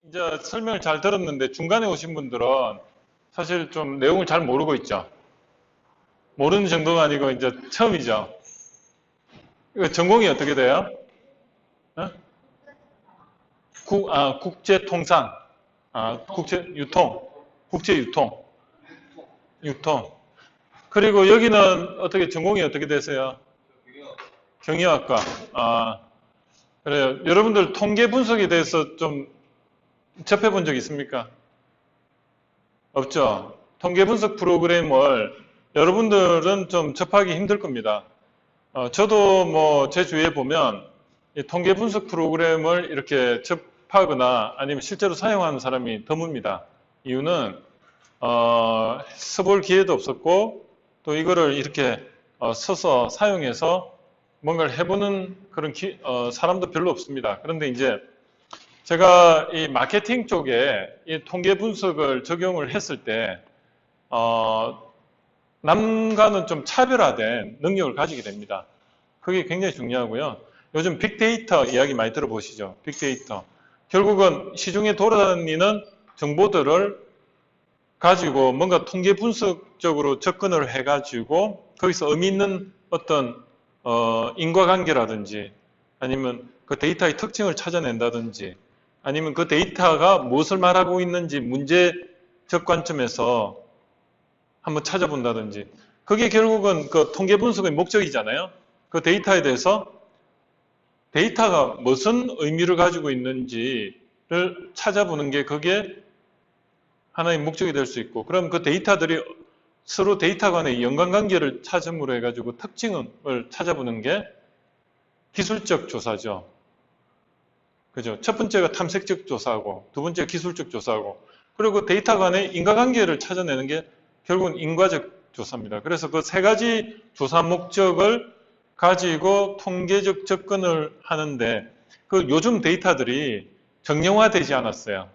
이제 설명을 잘 들었는데 중간에 오신 분들은 사실 좀 내용을 잘 모르고 있죠. 모르는 정도가 아니고 이제 처음이죠. 이거 전공이 어떻게 돼요? 어? 국제통상, 국제유통, 국제유통, 유통. 그리고 여기는 어떻게 전공이 어떻게 되세요? 경영학과. 아, 그래요. 여러분들 통계 분석에 대해서 좀 접해본 적 있습니까? 없죠. 통계 분석 프로그램을 여러분들은 좀 접하기 힘들 겁니다. 저도 뭐 제 주위에 보면 이 통계 분석 프로그램을 이렇게 접하거나 아니면 실제로 사용하는 사람이 드뭅니다. 이유는 써볼 기회도 없었고 또 이거를 이렇게 써서 사용해서 뭔가를 해보는 그런 사람도 별로 없습니다. 그런데 이제 제가 이 마케팅 쪽에 이 통계 분석을 적용을 했을 때 남과는 좀 차별화된 능력을 가지게 됩니다. 그게 굉장히 중요하고요. 요즘 빅데이터 이야기 많이 들어보시죠? 빅데이터. 결국은 시중에 돌아다니는 정보들을 가지고 뭔가 통계 분석적으로 접근을 해가지고 거기서 의미 있는 어떤 인과관계라든지 아니면 그 데이터의 특징을 찾아낸다든지 아니면 그 데이터가 무엇을 말하고 있는지 문제적 관점에서 한번 찾아본다든지 그게 결국은 그 통계 분석의 목적이잖아요. 그 데이터에 대해서 데이터가 무슨 의미를 가지고 있는지를 찾아보는 게 그게 하나의 목적이 될 수 있고 그럼 그 데이터들이 서로 데이터 간의 연관관계를 찾음으로 해가지고 특징을 찾아보는 게 기술적 조사죠. 그죠? 첫 번째가 탐색적 조사하고 두 번째가 기술적 조사하고 그리고 데이터 간의 인과관계를 찾아내는 게 결국은 인과적 조사입니다. 그래서 그 세 가지 조사 목적을 가지고 통계적 접근을 하는데 그 요즘 데이터들이 정형화되지 않았어요.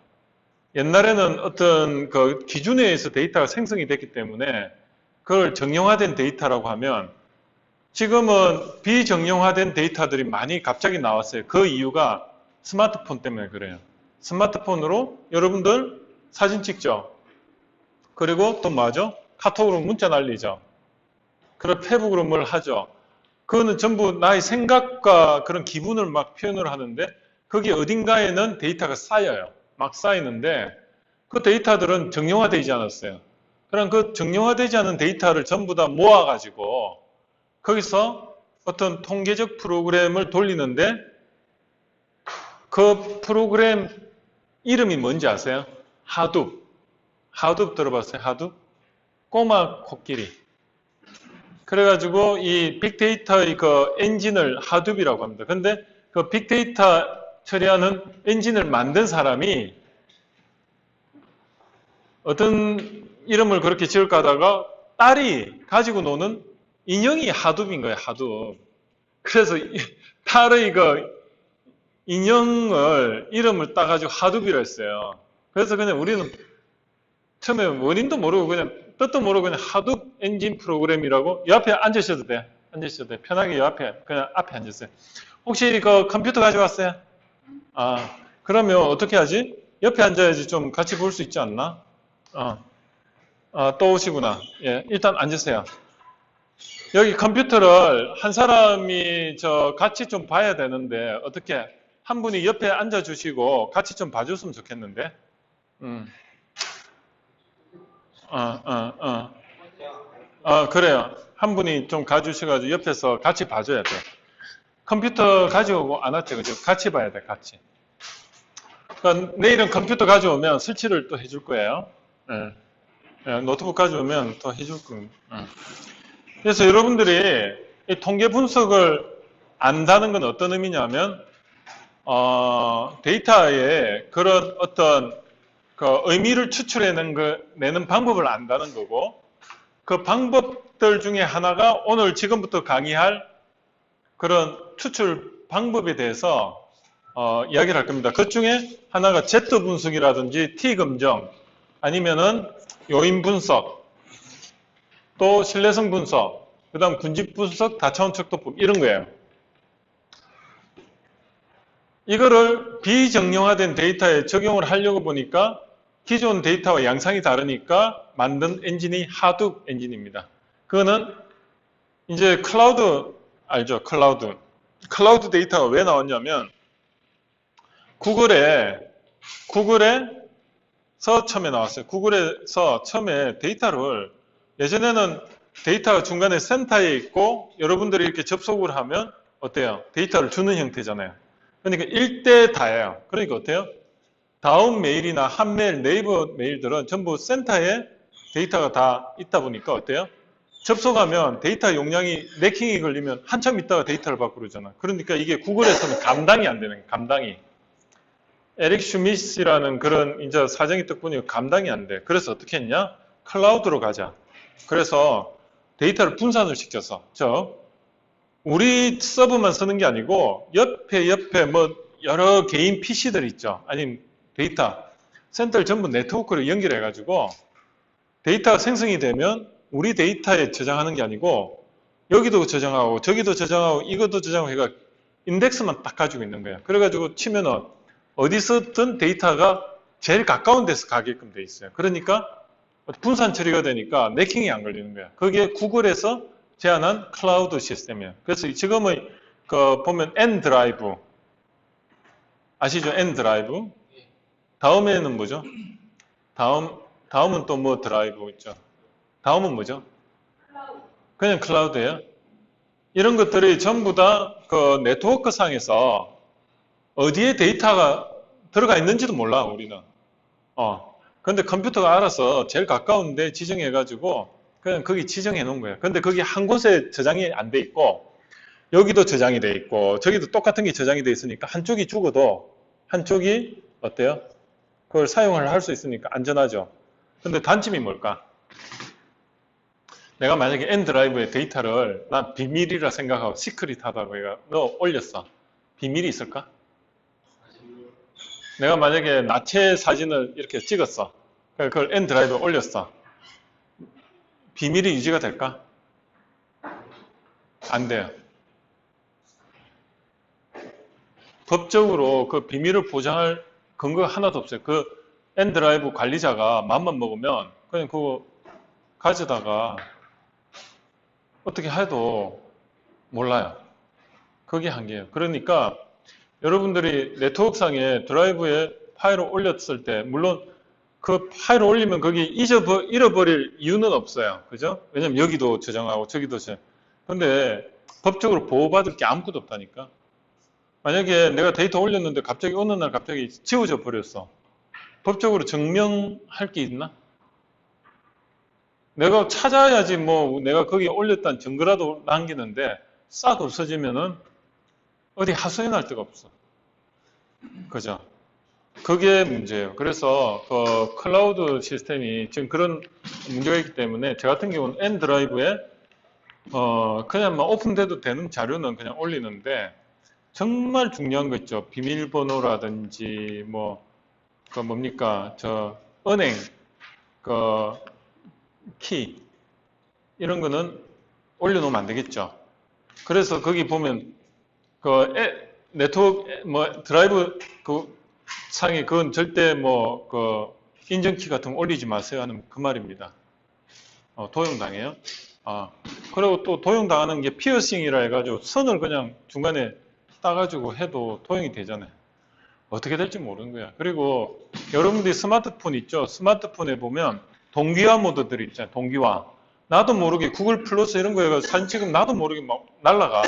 옛날에는 어떤 그 기준에 의해서 데이터가 생성이 됐기 때문에 그걸 정형화된 데이터라고 하면 지금은 비정형화된 데이터들이 많이 갑자기 나왔어요. 그 이유가 스마트폰 때문에 그래요. 스마트폰으로 여러분들 사진 찍죠. 그리고 또 뭐죠? 카톡으로 문자 날리죠. 그리고 페북으로 뭘 하죠. 그거는 전부 나의 생각과 그런 기분을 막 표현을 하는데 거기 어딘가에는 데이터가 쌓여요. 막 쌓이는데 그 데이터들은 정형화되지 않았어요. 그럼 그 정형화되지 않은 데이터를 전부 다 모아가지고 거기서 어떤 통계적 프로그램을 돌리는데 그 프로그램 이름이 뭔지 아세요? 하둡. 하둡 들어봤어요? 하둡? 꼬마 코끼리. 그래가지고 이 빅데이터의 그 엔진을 하둡이라고 합니다. 근데 그 빅데이터 처리하는 엔진을 만든 사람이 어떤 이름을 그렇게 지을까 하다가 딸이 가지고 노는 인형이 하둡인 거예요, 하둡. 그래서 딸의 그 인형을 이름을 따가지고 하둡이라 했어요. 그래서 그냥 우리는 처음에 원인도 모르고 그냥 뜻도 모르고 그냥 하둡 엔진 프로그램이라고 옆에 앉으셔도 돼. 앉으셔도 돼. 편하게 옆에 그냥 앞에 앉으세요. 혹시 그 컴퓨터 가져왔어요? 그러면 어떻게 하지? 옆에 앉아야지 좀 같이 볼 수 있지 않나? 또 오시구나. 예, 일단 앉으세요. 여기 컴퓨터를 한 사람이 같이 좀 봐야 되는데 어떻게 한 분이 옆에 앉아주시고 같이 좀 봐줬으면 좋겠는데. 음, 그래요. 한 분이 좀 가주셔가지고 옆에서 같이 봐줘야 돼. 컴퓨터 가져오고 안 왔죠, 그죠? 같이 봐야 돼, 같이. 그러니까 내일은 컴퓨터 가져오면 설치를 또 해줄 거예요. 예. 예, 노트북 가져오면 또 해줄 겁니다. 그래서 여러분들이 이 통계 분석을 안다는 건 어떤 의미냐면 데이터에 그런 어떤 그 의미를 추출해내는 방법을 안다는 거고 그 방법들 중에 하나가 오늘 지금부터 강의할 그런 추출 방법에 대해서 이야기를 할 겁니다. 그 중에 하나가 Z 분석이라든지 T 검정 아니면은 요인 분석 또 신뢰성 분석 그 다음 군집 분석 다차원 척도법 이런 거예요. 이거를 비정형화된 데이터에 적용을 하려고 보니까 기존 데이터와 양상이 다르니까 만든 엔진이 하둡 엔진입니다. 그거는 이제 클라우드 알죠? 클라우드 데이터가 왜 나왔냐면 구글에서 처음에 나왔어요. 구글에서 처음에 데이터를 예전에는 데이터가 중간에 센터에 있고 여러분들이 이렇게 접속을 하면 어때요? 데이터를 주는 형태잖아요. 그러니까 1대 다예요. 그러니까 어때요? 다음 메일이나 한메일, 네이버 메일들은 전부 센터에 데이터가 다 있다 보니까 어때요? 접속하면 데이터 용량이 내킹이 걸리면 한참 있다가 데이터를 받고 그러잖아. 그러니까 이게 구글에서는 감당이 안 되는 거예요. 감당이. 에릭 슈미스라는 그런 이제 사정이 덕분에 감당이 안 돼. 그래서 어떻게 했냐? 클라우드로 가자. 그래서 데이터를 분산을 시켜서 우리 서버만 쓰는 게 아니고 옆에 뭐 여러 개인 PC들 있죠. 아니면 데이터 센터를 전부 네트워크로 연결해 가지고 데이터가 생성이 되면 우리 데이터에 저장하는 게 아니고 여기도 저장하고 저기도 저장하고 이것도 저장하고 해가 인덱스만 딱 가지고 있는 거야. 그래가지고 치면은 어디서든 데이터가 제일 가까운 데서 가게끔 돼 있어요. 그러니까 분산 처리가 되니까 내킹이 안 걸리는 거야. 그게 구글에서 제안한 클라우드 시스템이에요. 그래서 지금의 보면 N 드라이브 아시죠? N 드라이브. 다음에는 뭐죠? 다음은 또 뭐 드라이브 있죠? 다음은 뭐죠? 그냥 클라우드예요. 이런 것들이 전부 다 그 네트워크 상에서 어디에 데이터가 들어가 있는지도 몰라, 우리는. 근데 컴퓨터가 알아서 제일 가까운 데 지정해가지고 그냥 거기 지정해 놓은 거예요. 근데 거기 한 곳에 저장이 안 돼 있고 여기도 저장이 돼 있고 저기도 똑같은 게 저장이 돼 있으니까 한쪽이 죽어도 한쪽이 어때요? 그걸 사용을 할 수 있으니까 안전하죠. 근데 단점이 뭘까? 내가 만약에 N 드라이브에 데이터를 난 비밀이라 생각하고 시크릿하다고 해가 너 올렸어. 비밀이 있을까? 내가 만약에 나체 사진을 이렇게 찍었어. 그걸 N 드라이브에 올렸어. 비밀이 유지가 될까? 안 돼요. 법적으로 그 비밀을 보장할 근거가 하나도 없어요. 그 N 드라이브 관리자가 맘만 먹으면 그냥 그거 가져다가 어떻게 해도 몰라요. 그게 한계예요. 그러니까 여러분들이 네트워크상에 드라이브에 파일을 올렸을 때 물론 그 파일을 올리면 거기 잃어버릴 이유는 없어요. 그죠? 왜냐면 여기도 저장하고 저기도 저장. 근데 법적으로 보호받을 게 아무것도 없다니까. 만약에 내가 데이터 올렸는데 갑자기 어느 날 갑자기 지워져 버렸어. 법적으로 증명할 게 있나? 내가 찾아야지 뭐 내가 거기에 올렸다는 증거라도 남기는데 싹 없어지면은 어디 하소연할 데가 없어. 그죠? 그게 문제예요. 그래서 그 클라우드 시스템이 지금 그런 문제가 있기 때문에 저 같은 경우는 N 드라이브에 그냥 막 오픈돼도 되는 자료는 그냥 올리는데 정말 중요한 거 있죠. 비밀번호라든지 그 뭡니까 은행 키 이런 거는 올려놓으면 안 되겠죠. 그래서 거기 보면 네트워크 드라이브 상에 그건 절대 인증키 같은 거 올리지 마세요 하는 그 말입니다. 도용당해요. 그리고 또 도용당하는 게 피어싱이라 해가지고 선을 그냥 중간에 따가지고 해도 도용이 되잖아요. 어떻게 될지 모르는 거야. 그리고 여러분들이 스마트폰 있죠? 스마트폰에 보면 동기화 모드들이 있잖아요. 동기화. 나도 모르게 구글 플러스 이런 거 해가지고 사진 찍으면 나도 모르게 막 날라가.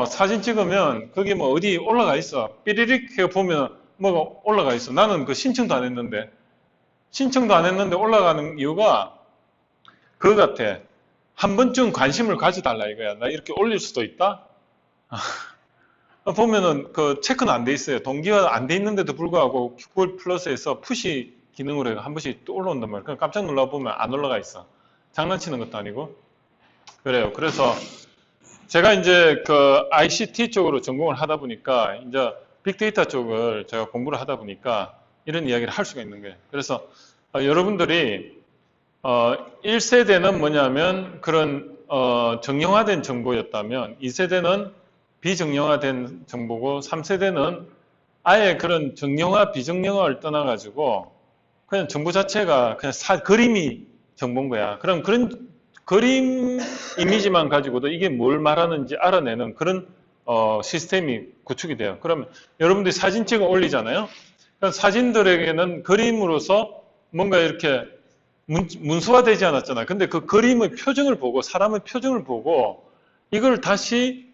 사진 찍으면 그게 뭐 어디 올라가 있어. 삐리릭 해 보면 뭐가 올라가 있어. 나는 그 신청도 안 했는데. 신청도 안 했는데 올라가는 이유가 그거 같아. 한 번쯤 관심을 가져달라 이거야. 나 이렇게 올릴 수도 있다? 보면은 그 체크는 안 돼 있어요. 동기화 안 돼 있는데도 불구하고 구글 플러스에서 푸시 기능으로 해서 한 번씩 또 올라온단 말이에요. 그냥 깜짝 놀라 보면 안 올라가 있어. 장난치는 것도 아니고. 그래요. 그래서 제가 이제 그 ICT 쪽으로 전공을 하다 보니까 이제 빅데이터 쪽을 제가 공부를 하다 보니까 이런 이야기를 할 수가 있는 거예요. 그래서 여러분들이 1세대는 뭐냐면 그런 정형화된 정보였다면 2세대는 비정형화된 정보고 3세대는 아예 그런 정형화, 비정형화를 떠나가지고 그냥 정보 자체가 그냥 그림이 정보인 거야. 그럼 그런 그림 이미지만 가지고도 이게 뭘 말하는지 알아내는 그런 시스템이 구축이 돼요. 그러면 여러분들이 사진 찍어 올리잖아요. 그럼 사진들에게는 그림으로서 뭔가 이렇게 문서화되지 않았잖아요. 근데 그 그림의 표정을 보고 사람의 표정을 보고 이걸 다시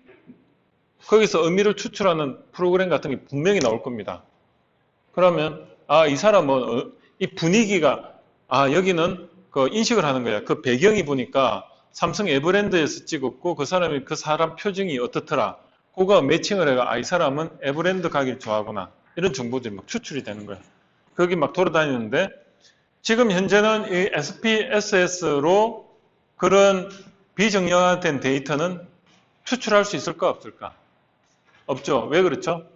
거기서 의미를 추출하는 프로그램 같은 게 분명히 나올 겁니다. 그러면 이 사람은 이 분위기가 여기는 그 인식을 하는 거야. 그 배경이 보니까 삼성 에버랜드에서 찍었고 그 사람이 그 사람 표정이 어떻더라. 그거 매칭을 해가 이 사람은 에버랜드 가기를 좋아하구나. 이런 정보들이 막 추출이 되는 거야. 거기 막 돌아다니는데 지금 현재는 이 SPSS로 그런 비정형화된 데이터는 추출할 수 있을까 없을까? 없죠. 왜 그렇죠?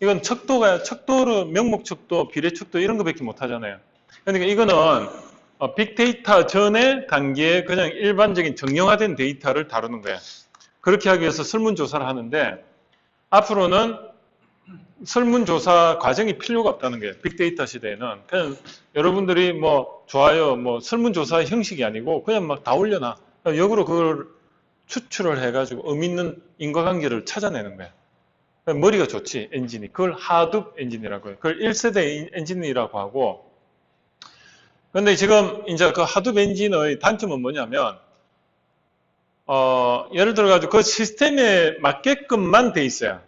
이건 척도로 명목척도, 비례척도 이런 거밖에 못 하잖아요. 그러니까 이거는 빅데이터 전의 단계에 그냥 일반적인 정형화된 데이터를 다루는 거예요. 그렇게 하기 위해서 설문조사를 하는데 앞으로는 설문조사 과정이 필요가 없다는 거예요. 빅데이터 시대에는. 그냥 여러분들이 뭐 좋아요, 뭐 설문조사 형식이 아니고 그냥 막 다 올려놔. 역으로 그걸 추출을 해가지고 의미 있는 인과관계를 찾아내는 거예요. 머리가 좋지, 엔진이. 그걸 하둡 엔진이라고 해요. 그걸 1세대 엔진이라고 하고. 근데 지금 이제 그 하둡 엔진의 단점은 뭐냐면, 예를 들어가지고 그 시스템에 맞게끔만 돼 있어요.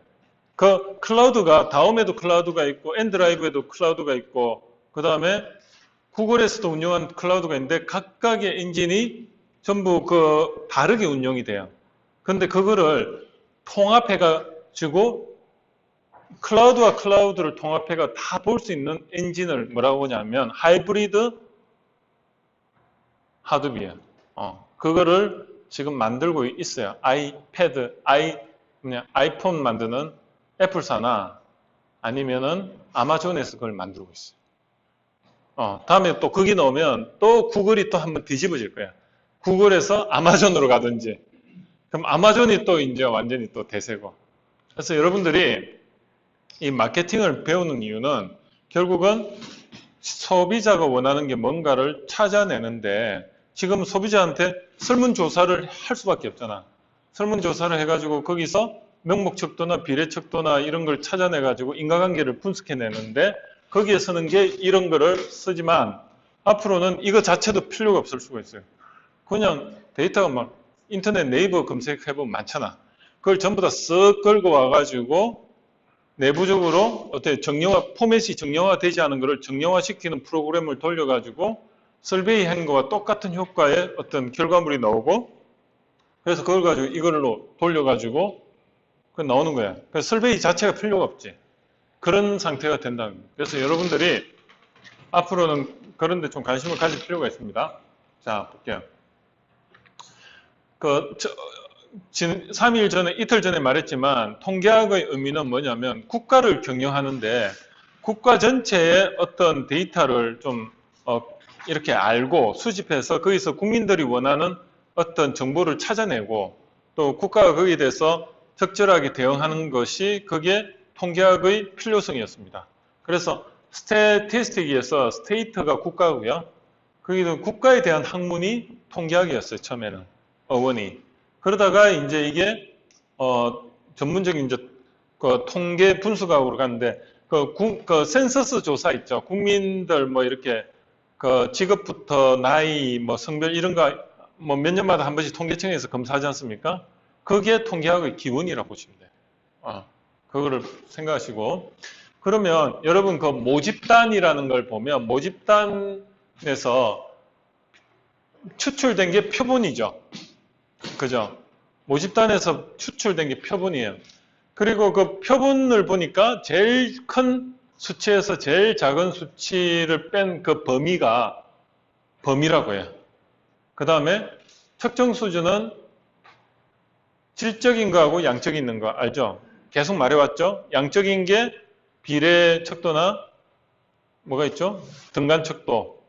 그 클라우드가, 다음에도 클라우드가 있고, 엔드라이브에도 클라우드가 있고, 그 다음에 구글에서도 운영한 클라우드가 있는데, 각각의 엔진이 전부 그 다르게 운영이 돼요. 근데 그거를 통합해가지고, 클라우드와 클라우드를 통합해가 다 볼 수 있는 엔진을 뭐라고 하냐면 하이브리드 하둡이에요. 그거를 지금 만들고 있어요. 아이폰 만드는 애플사나 아니면은 아마존에서 그걸 만들고 있어요. 다음에 또 거기 넣으면 또 구글이 또 한번 뒤집어질 거야. 구글에서 아마존으로 가든지. 그럼 아마존이 또 이제 완전히 또 대세고. 그래서 여러분들이 이 마케팅을 배우는 이유는 결국은 소비자가 원하는 게 뭔가를 찾아내는데 지금 소비자한테 설문조사를 할 수밖에 없잖아. 설문조사를 해가지고 거기서 명목척도나 비례척도나 이런 걸 찾아내가지고 인과관계를 분석해내는데 거기에 쓰는 게 이런 거를 쓰지만 앞으로는 이거 자체도 필요가 없을 수가 있어요. 그냥 데이터가 막 인터넷 네이버 검색해보면 많잖아. 그걸 전부 다 쓱 걸고 와가지고 내부적으로 어떻게 포맷이 정형화되지 않은 것을 정형화시키는 프로그램을 돌려가지고 설베이 한 거와 똑같은 효과의 어떤 결과물이 나오고 그래서 그걸 가지고 이걸로 돌려가지고 나오는 거야. 그래서 설베이 자체가 필요가 없지. 그런 상태가 된다는 거예요. 그래서 여러분들이 앞으로는 그런 데 좀 관심을 가질 필요가 있습니다. 자, 볼게요. 3일 전에, 이틀 전에 말했지만 통계학의 의미는 뭐냐면 국가를 경영하는데 국가 전체의 어떤 데이터를 좀 이렇게 알고 수집해서 거기서 국민들이 원하는 어떤 정보를 찾아내고 또 국가가 거기에 대해서 적절하게 대응하는 것이 그게 통계학의 필요성이었습니다. 그래서 스태티스틱에서 스테이트가 국가고요. 거기는 국가에 대한 학문이 통계학이었어요. 처음에는 어원이. 그러다가 이제 이게 전문적인 이제 그 통계 분석학으로 갔는데 그 센서스 조사 있죠. 국민들 뭐 이렇게 그 직업부터 나이 뭐 성별 이런 거 뭐 몇 년마다 한 번씩 통계청에서 검사하지 않습니까? 그게 통계학의 기원이라고 보시면 돼요. 그거를 생각하시고 그러면 여러분 그 모집단이라는 걸 보면 모집단에서 추출된 게 표본이죠. 그죠? 모집단에서 추출된 게 표본이에요. 그리고 그 표본을 보니까 제일 큰 수치에서 제일 작은 수치를 뺀 그 범위가 범위라고 해요. 그 다음에 측정 수준은 질적인 거하고 양적인 있는 거 알죠? 계속 말해왔죠? 양적인 게 비례 척도나 뭐가 있죠? 등간 척도.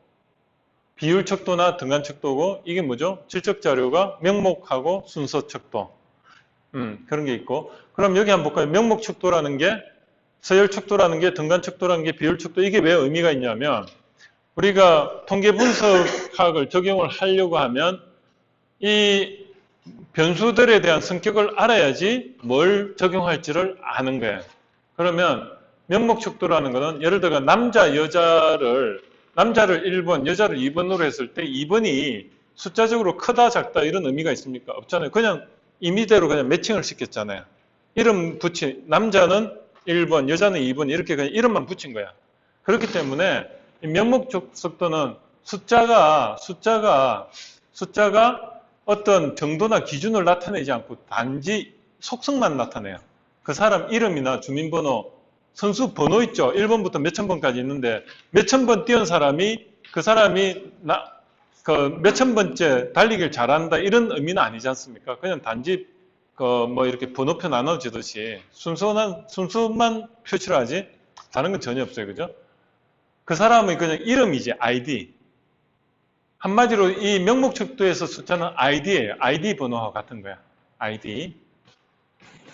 비율 척도나 등간 척도고 이게 뭐죠? 질적 자료가 명목하고 순서 척도. 그런 게 있고. 그럼 여기 한번 볼까요? 명목축도라는 게, 서열축도라는 게, 등간축도라는 게, 비율축도, 이게 왜 의미가 있냐면, 우리가 통계분석학을 적용을 하려고 하면, 이 변수들에 대한 성격을 알아야지 뭘 적용할지를 아는 거예요. 그러면 명목축도라는 거는 예를 들어 남자를 1번, 여자를 2번으로 했을 때 2번이 숫자적으로 크다 작다 이런 의미가 있습니까? 없잖아요. 그냥 임의대로 그냥 매칭을 시켰잖아요. 이름 남자는 1번, 여자는 2번 이렇게 그냥 이름만 붙인 거야. 그렇기 때문에 이 명목축도는 숫자가 어떤 정도나 기준을 나타내지 않고 단지 속성만 나타내요. 그 사람 이름이나 주민번호, 선수 번호 있죠. 1번부터 몇천 번까지 있는데 몇천 번 뛰은 사람이 그 사람이 몇천 번째 달리기를 잘한다 이런 의미는 아니지 않습니까? 그냥 단지 뭐 이렇게 번호표 나눠지듯이 순수만 표시를 하지 다른 건 전혀 없어요. 그죠? 그 사람의 그냥 이름이지 아이디. 한마디로 이 명목축도에서 숫자는 아이디예요. 아이디 번호와 같은 거야. 아이디.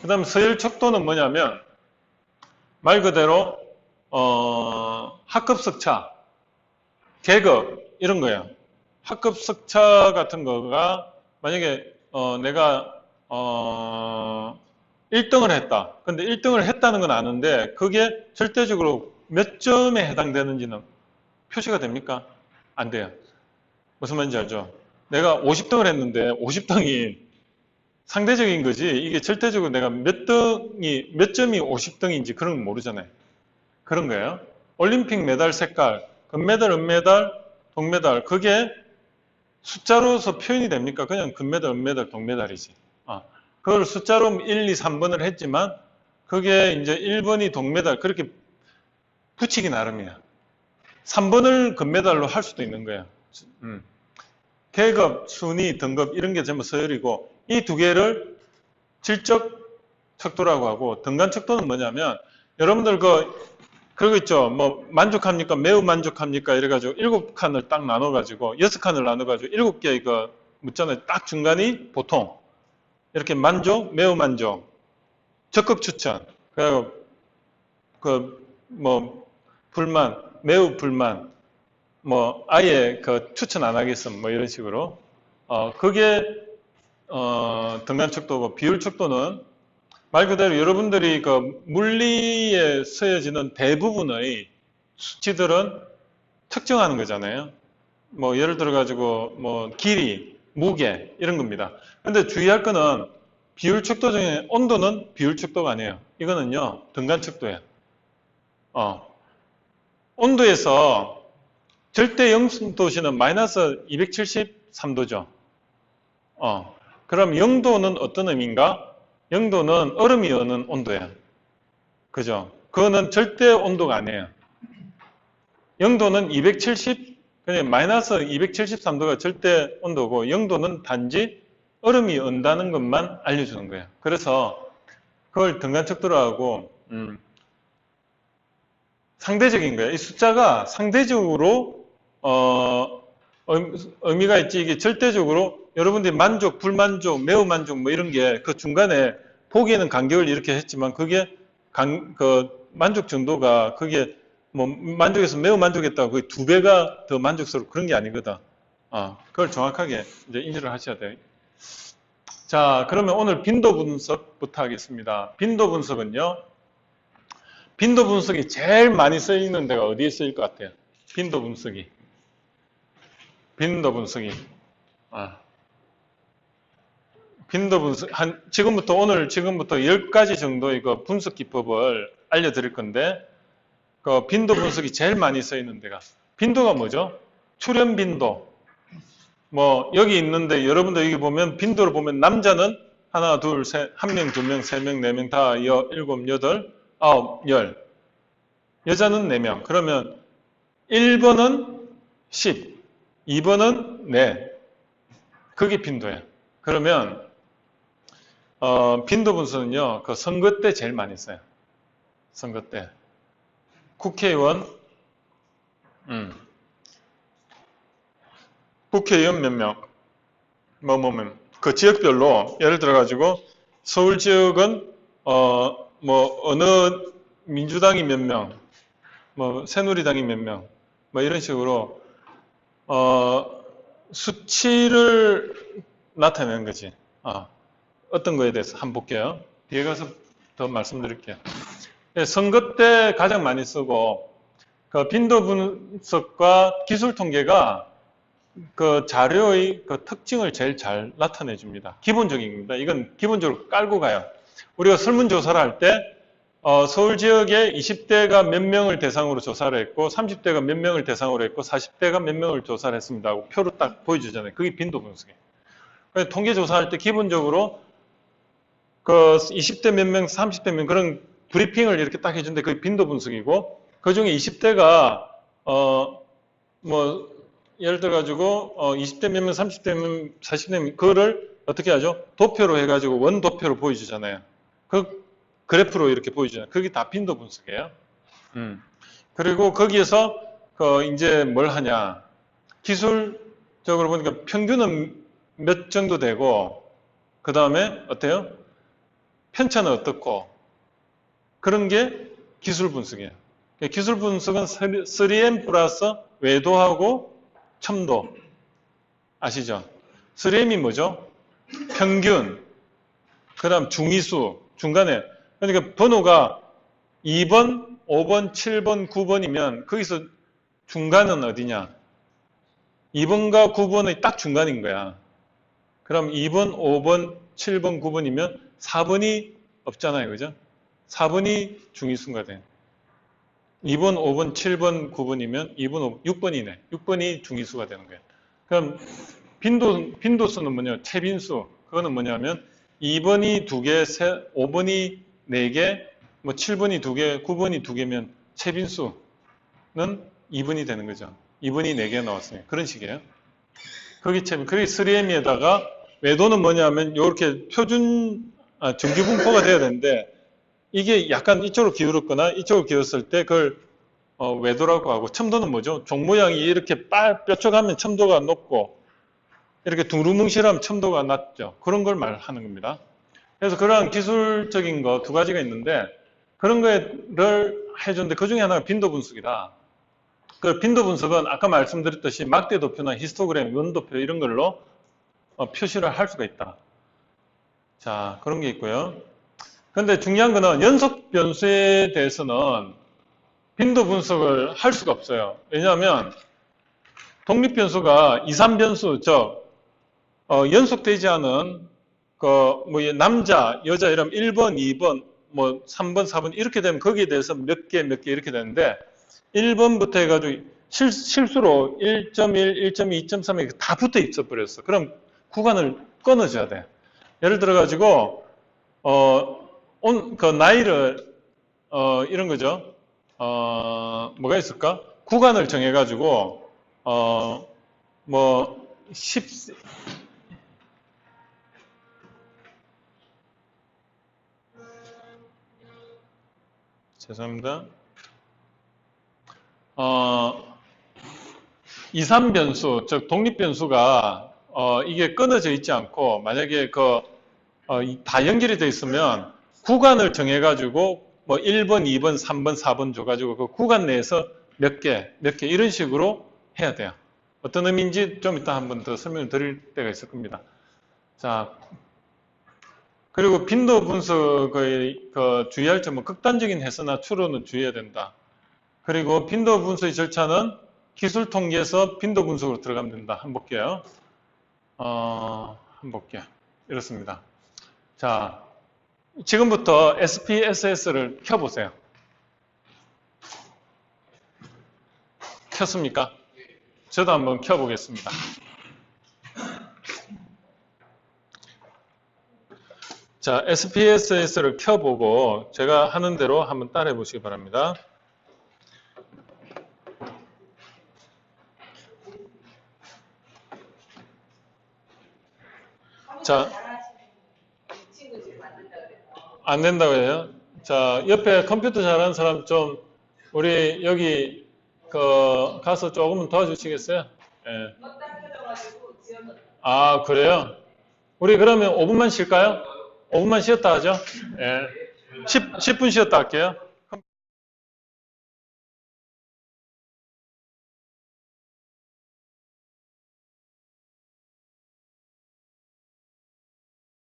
그 다음 서열축도는 뭐냐면 말 그대로 학급석차, 계급 이런 거예요. 학급석차 같은 거가 만약에 내가 1등을 했다. 근데 1등을 했다는 건 아는데 그게 절대적으로 몇 점에 해당되는지는 표시가 됩니까? 안 돼요. 무슨 말인지 알죠? 내가 50등을 했는데 50등이 상대적인 거지 이게 절대적으로 내가 몇 점이 50등인지 그런 건 모르잖아요. 그런 거예요. 올림픽 메달 색깔, 금메달, 은메달, 동메달 그게 숫자로서 표현이 됩니까? 그냥 금메달, 은메달, 동메달이지. 그걸 숫자로 1, 2, 3번을 했지만 그게 이제 1번이 동메달 그렇게 붙이기 나름이야. 3번을 금메달로 할 수도 있는 거야. 계급, 순위, 등급 이런 게 전부 서열이고 이 두 개를 질적 척도라고 하고 등간 척도는 뭐냐면 여러분들 그러고 있죠. 뭐 만족합니까? 매우 만족합니까? 이래가지고 7칸을 딱 나눠가지고 6칸을 나눠가지고 7개의 묻잖아요. 딱 중간이 보통 이렇게 만족, 매우 만족, 적극 추천, 그리고 불만, 매우 불만, 아예 추천 안 하겠음, 이런 식으로. 그게, 등간 척도고, 비율 척도는 말 그대로 여러분들이 물리에 쓰여지는 대부분의 수치들은 특정하는 거잖아요. 예를 들어가지고, 길이, 무게, 이런 겁니다. 근데 주의할 거는 비율 척도 중에 온도는 비율 척도가 아니에요. 이거는요, 등간 척도예요. 온도에서 절대 영도시는 마이너스 273도죠. 그럼 0도는 어떤 의미인가? 0도는 얼음이 어는 온도예요. 그죠? 그거는 절대 온도가 아니에요. 0도는 그냥 마이너스 273도가 절대 온도고 0도는 단지 얼음이 언다는 것만 알려주는 거예요. 그래서 그걸 등간척도로 하고 상대적인 거예요. 이 숫자가 상대적으로 의미가 있지 이게 절대적으로 여러분들이 만족, 불만족, 매우 만족 이런 게 그 중간에 보기에는 간격을 이렇게 했지만 그게 만족 정도가 그게 만족해서 매우 만족했다고 거의 2배가 더 만족스럽고 그런 게 아니거든. 그걸 정확하게 이제 인지를 하셔야 돼요. 자, 그러면 오늘 빈도 분석부터 하겠습니다. 빈도 분석은요. 빈도 분석이 제일 많이 쓰이는 데가 어디에 쓰일 것 같아요? 빈도 분석이. 빈도 분석이. 빈도 분석, 지금부터 10가지 정도의 분석 기법을 알려드릴 건데, 빈도 분석이 제일 많이 쓰이는 데가. 빈도가 뭐죠? 출현 빈도. 여기 있는데, 여러분들 여기 보면, 빈도를 보면, 남자는 하나, 둘, 셋, 한 명, 두 명, 세 명, 네 명, 다, 일곱, 여덟, 아홉, 열. 여자는 4명. 그러면 1번은 10, 2번은 4. 그게 빈도예요. 그러면 빈도 분석은요. 선거 때 제일 많이 써요. 선거 때. 국회의원 국회의원 몇 명? 그 지역별로 예를 들어 가지고 서울 지역은 뭐 어느 민주당이 몇 명, 뭐 새누리당이 몇 명, 뭐 이런 식으로 수치를 나타내는 거지. 어떤 거에 대해서 한번 볼게요. 뒤에 가서 더 말씀드릴게요. 선거 때 가장 많이 쓰고 그 빈도 분석과 기술 통계가 그 자료의 그 특징을 제일 잘 나타내 줍니다. 기본적인 겁니다. 이건 기본적으로 깔고 가요. 우리가 설문조사를 할 때 서울 지역에 20대가 몇 명을 대상으로 조사를 했고 30대가 몇 명을 대상으로 했고 40대가 몇 명을 조사를 했습니다 하고 표로 딱 보여주잖아요. 그게 빈도 분석이에요. 그래서 통계 조사할 때 기본적으로 그 20대 몇 명, 30대 몇 명 그런 브리핑을 이렇게 딱 해주는데 그게 빈도 분석이고 그 중에 20대가 뭐 예를 들어 가지고 20대 몇 명, 30대 몇 명, 40대 몇 명 그거를 어떻게 하죠? 도표로 해가지고 원도표로 보여주잖아요. 그 그래프로 이렇게 보여주잖아요. 그게 다 빈도 분석이에요. 그리고 거기에서 이제 뭘 하냐? 기술적으로 보니까 평균은 몇 정도 되고 그 다음에 어때요? 편차는 어떻고 그런 게 기술 분석이에요. 기술 분석은 3M 플러스 외도하고 첨도 아시죠? 3M이 뭐죠? 평균, 그 다음 중위수, 중간에 그러니까 번호가 2번, 5번, 7번, 9번이면 거기서 중간은 어디냐? 2번과 9번의 딱 중간인 거야. 그럼 2번, 5번, 7번, 9번이면 4번이 없잖아요. 그죠? 4번이 중위수가 돼. 2번, 5번, 7번, 9번이면 2번, 5번, 6번이네. 6번이 중위수가 되는 거예요. 그럼 빈도수는 뭐냐? 채빈수. 그거는 뭐냐면 2번이 2개, 5번이 4개, 뭐 7번이 2개, 9번이 2개면 채빈수는 2번이 되는 거죠. 2번이 4개 나왔어요. 그런 식이에요. 그게 3M에다가 외도는 뭐냐면 이렇게 표준 정규분포가 돼야 되는데 이게 약간 이쪽으로 기울었거나 이쪽으로 기울었을 때 그걸 외도라고 하고 첨도는 뭐죠? 종 모양이 이렇게 뾰족하면 첨도가 높고 이렇게 둥루뭉실하면 첨도가 낮죠. 그런 걸 말하는 겁니다. 그래서 그러한 기술적인 거 2가지가 있는데 그런 거를 해주는데 그 중에 하나가 빈도 분석이다. 그 빈도 분석은 아까 말씀드렸듯이 막대 도표나 히스토그램, 원도표 이런 걸로 표시를 할 수가 있다. 자, 그런 게 있고요. 근데 중요한 거는 연속 변수에 대해서는 빈도 분석을 할 수가 없어요. 왜냐하면 독립 변수가 2, 3변수, 연속되지 않은 뭐 남자, 여자 이러면 1번, 2번, 뭐 3번, 4번 이렇게 되면 거기에 대해서 몇 개 이렇게 되는데 1번부터 해가지고 실수로 1.1, 1.2, 2.3 이렇게 다 붙어 있어 버렸어. 그럼 구간을 끊어줘야 돼. 예를 들어 가지고 그 나이를 이런 거죠. 뭐가 있을까? 구간을 정해 가지고 뭐 10 죄송합니다. 2, 3변수, 즉 독립변수가 이게 끊어져 있지 않고 만약에 다 연결이 되어 있으면 구간을 정해가지고 뭐 1번, 2번, 3번, 4번 줘가지고 그 구간 내에서 몇 개 이런 식으로 해야 돼요. 어떤 의미인지 좀 이따 한번 더 설명을 드릴 때가 있을 겁니다. 자, 그리고 빈도 분석의 주의할 점은 극단적인 해서나 추론은 주의해야 된다. 그리고 빈도 분석의 절차는 기술 통계에서 빈도 분석으로 들어가면 된다. 한번 볼게요. 한번 볼게요. 이렇습니다. 자, 지금부터 SPSS를 켜보세요. 켰습니까? 저도 한번 켜보겠습니다. 자, SPSS를 켜보고 제가 하는 대로 한번 따라해 보시기 바랍니다. 자, 안 된다고 해요? 자, 옆에 컴퓨터 잘하는 사람 좀 우리 여기 가서 조금은 도와주시겠어요? 예. 아, 그래요? 우리 그러면 5분만 쉴까요? 5분만 쉬었다 하죠? 예. 10분 쉬었다 할게요.